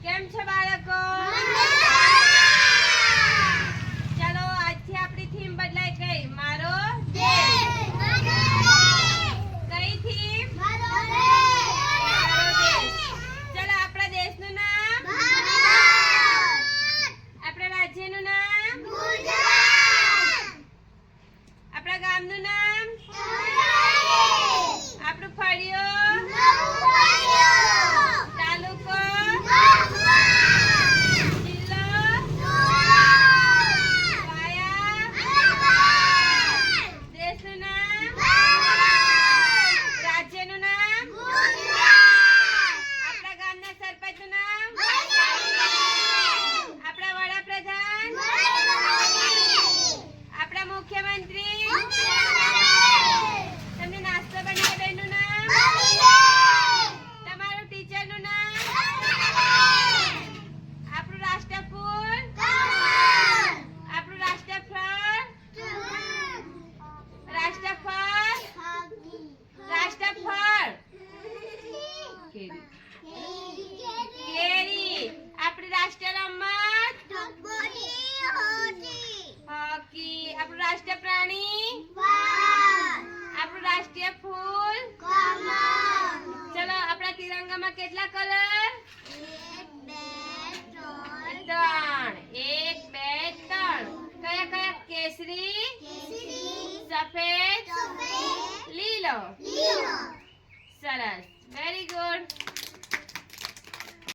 કેમ છે બાળકો? ચલો આજથી આપણી થીમ બદલાઈ ગઈ, મારો દેશ. કઈ થીમ? મારો દેશ. ચલો આપણા દેશનું નામ આપણા રાજ્યનું નામ આપણા ગામનું નામ આપણું ફળિયું તાલુકો જિલ્લો વાયા દેશનું નામ રાજ્યનું નામ આપણા ગામના સરપંચનું નામ આપણા વડાપ્રધાન આપણા મુખ્યમંત્રી તમને નાસ્તો બનાવી બેનનું નામ તમારું ટીચરનું નામ આપણું રાષ્ટ્રફૂલ આપણું રાષ્ટ્રફળ કેરી આપણી રાષ્ટ્ર રમત હોકી આપણું રાષ્ટ્ર પ્રાણી આપણું રાષ્ટ્રીય ફૂલ ચલો આપણા તિરંગામાં કેટલા કલર? 1 2 3 કયા કયા? કેસરી સફેદ લીલો સરસ વેરી ગુડ.